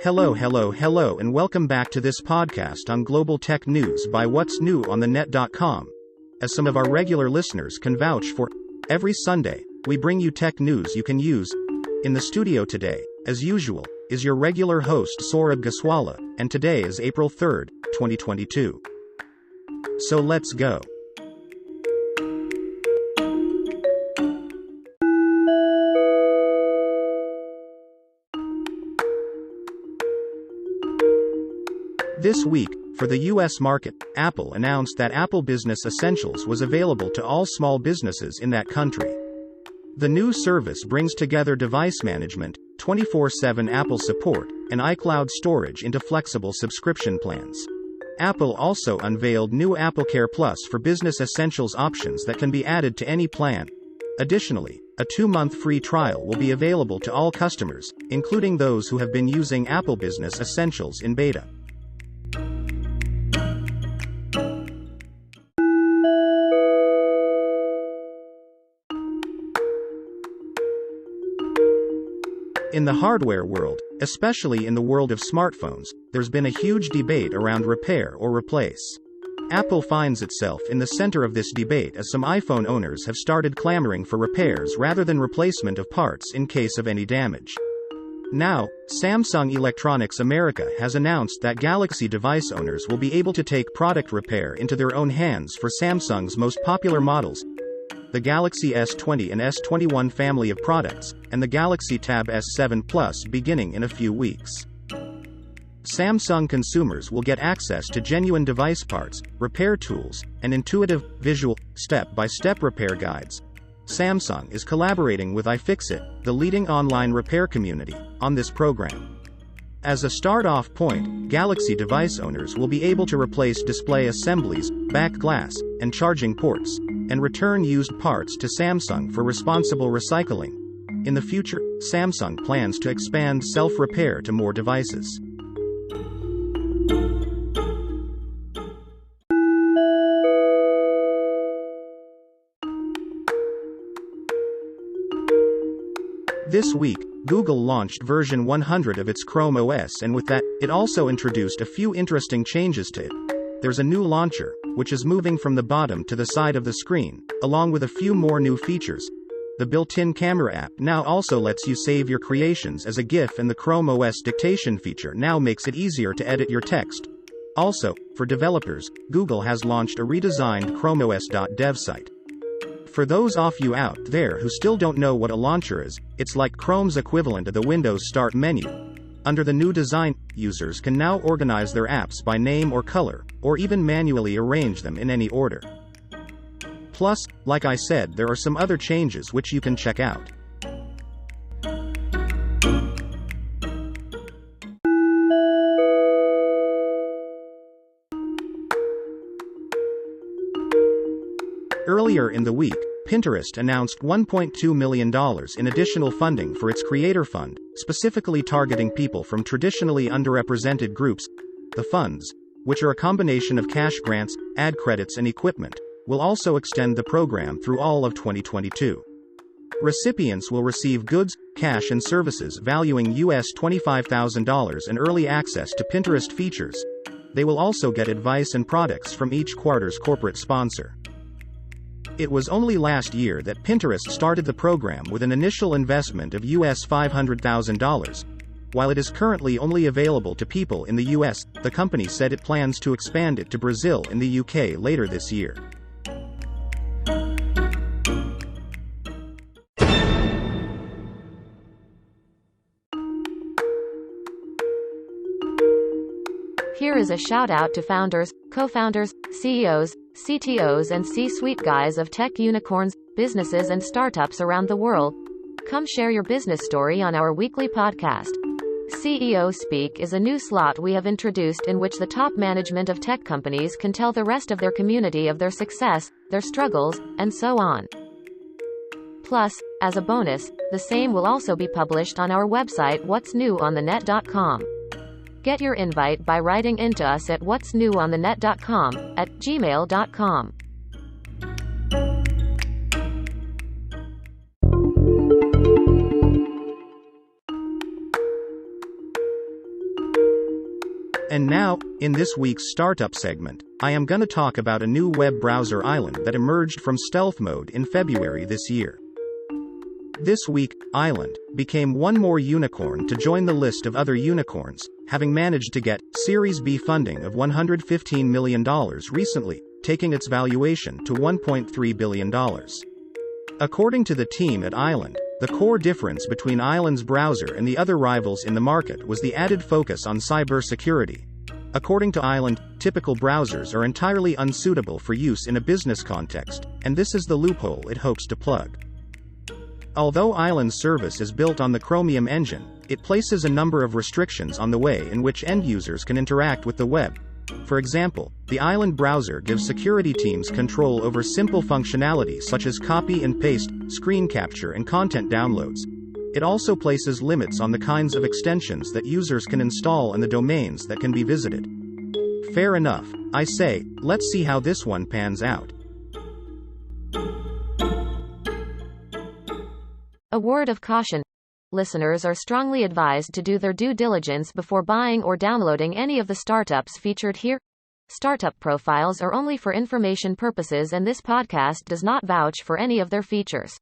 Hello, and welcome back to this podcast on global tech news by what's new on the net.com. As some of our regular listeners can vouch for, every Sunday, we bring you tech news you can use. In the studio today, as usual, is your regular host Saurabh Gaswala, and today is April 3rd, 2022. So let's go. This week, for the US market, Apple announced that Apple Business Essentials was available to all small businesses in that country. The new service brings together device management, 24/7 Apple support, and iCloud storage into flexible subscription plans. Apple also unveiled new AppleCare Plus for Business Essentials options that can be added to any plan. Additionally, a 2-month free trial will be available to all customers, including those who have been using Apple Business Essentials in beta. In the hardware world, especially in the world of smartphones, there's been a huge debate around repair or replace. Apple finds itself in the center of this debate as some iPhone owners have started clamoring for repairs rather than replacement of parts in case of any damage. Now, Samsung Electronics America has announced that Galaxy device owners will be able to take product repair into their own hands for Samsung's most popular models, the Galaxy S20 and S21 family of products, and the Galaxy Tab S7 Plus beginning in a few weeks. Samsung consumers will get access to genuine device parts, repair tools, and intuitive, visual, step-by-step repair guides. Samsung is collaborating with iFixit, the leading online repair community, on this program. As a start-off point, Galaxy device owners will be able to replace display assemblies, back glass, and charging ports, and return used parts to Samsung for responsible recycling. In the future, Samsung plans to expand self-repair to more devices. This week, Google launched version 100 of its Chrome OS, and with that, it also introduced a few interesting changes to it. There's a new launcher, which is moving from the bottom to the side of the screen, along with a few more new features. The built-in camera app now also lets you save your creations as a GIF, and the Chrome OS dictation feature now makes it easier to edit your text. Also, for developers, Google has launched a redesigned ChromeOS.dev site. For those of you out there who still don't know what a launcher is, it's like Chrome's equivalent of the Windows Start menu. Under the new design, users can now organize their apps by name or color, or even manually arrange them in any order. Plus, like I said, there are some other changes which you can check out. Earlier in the week, Pinterest announced $1.2 million in additional funding for its Creator Fund, specifically targeting people from traditionally underrepresented groups. The funds, which are a combination of cash grants, ad credits, and equipment, will also extend the program through all of 2022. Recipients will receive goods, cash, and services valuing US $25,000 and early access to Pinterest features. They will also get advice and products from each quarter's corporate sponsor. It was only last year that Pinterest started the program with an initial investment of US $500,000. While it is currently only available to people in the US, the company said it plans to expand it to Brazil and the UK later this year. Here is a shout out to founders, co-founders, CEOs, CTOs, and C-suite guys of tech unicorns, businesses, and startups around the world. Come share your business story on our weekly podcast. CEO Speak is a new slot we have introduced in which the top management of tech companies can tell the rest of their community of their success, their struggles, and so on. Plus, as a bonus, the same will also be published on our website what'snewonthenet.com. Get your invite by writing into us at what'snewonthenet.com@gmail.com. And now, in this week's startup segment, I am gonna talk about a new web browser island that emerged from stealth mode in February this year. This week, Island became one more unicorn to join the list of other unicorns, having managed to get Series B funding of $115 million recently, taking its valuation to $1.3 billion. According to the team at Island, the core difference between Island's browser and the other rivals in the market was the added focus on cybersecurity. According to Island, typical browsers are entirely unsuitable for use in a business context, and this is the loophole it hopes to plug. Although Island's service is built on the Chromium engine, it places a number of restrictions on the way in which end users can interact with the web. For example, the Island browser gives security teams control over simple functionality such as copy and paste, screen capture, and content downloads. It also places limits on the kinds of extensions that users can install and the domains that can be visited. Fair enough, I say, let's see how this one pans out. A word of caution. Listeners are strongly advised to do their due diligence before buying or downloading any of the startups featured here. Startup profiles are only for information purposes, and this podcast does not vouch for any of their features.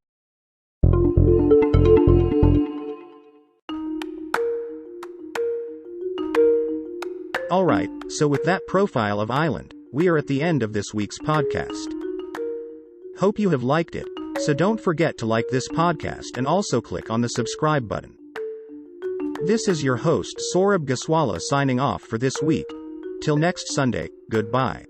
Alright, so with that profile of Island, we are at the end of this week's podcast. Hope you have liked it. So don't forget to like this podcast and also click on the subscribe button. This is your host Saurabh Gaswala signing off for this week. Till next Sunday, goodbye.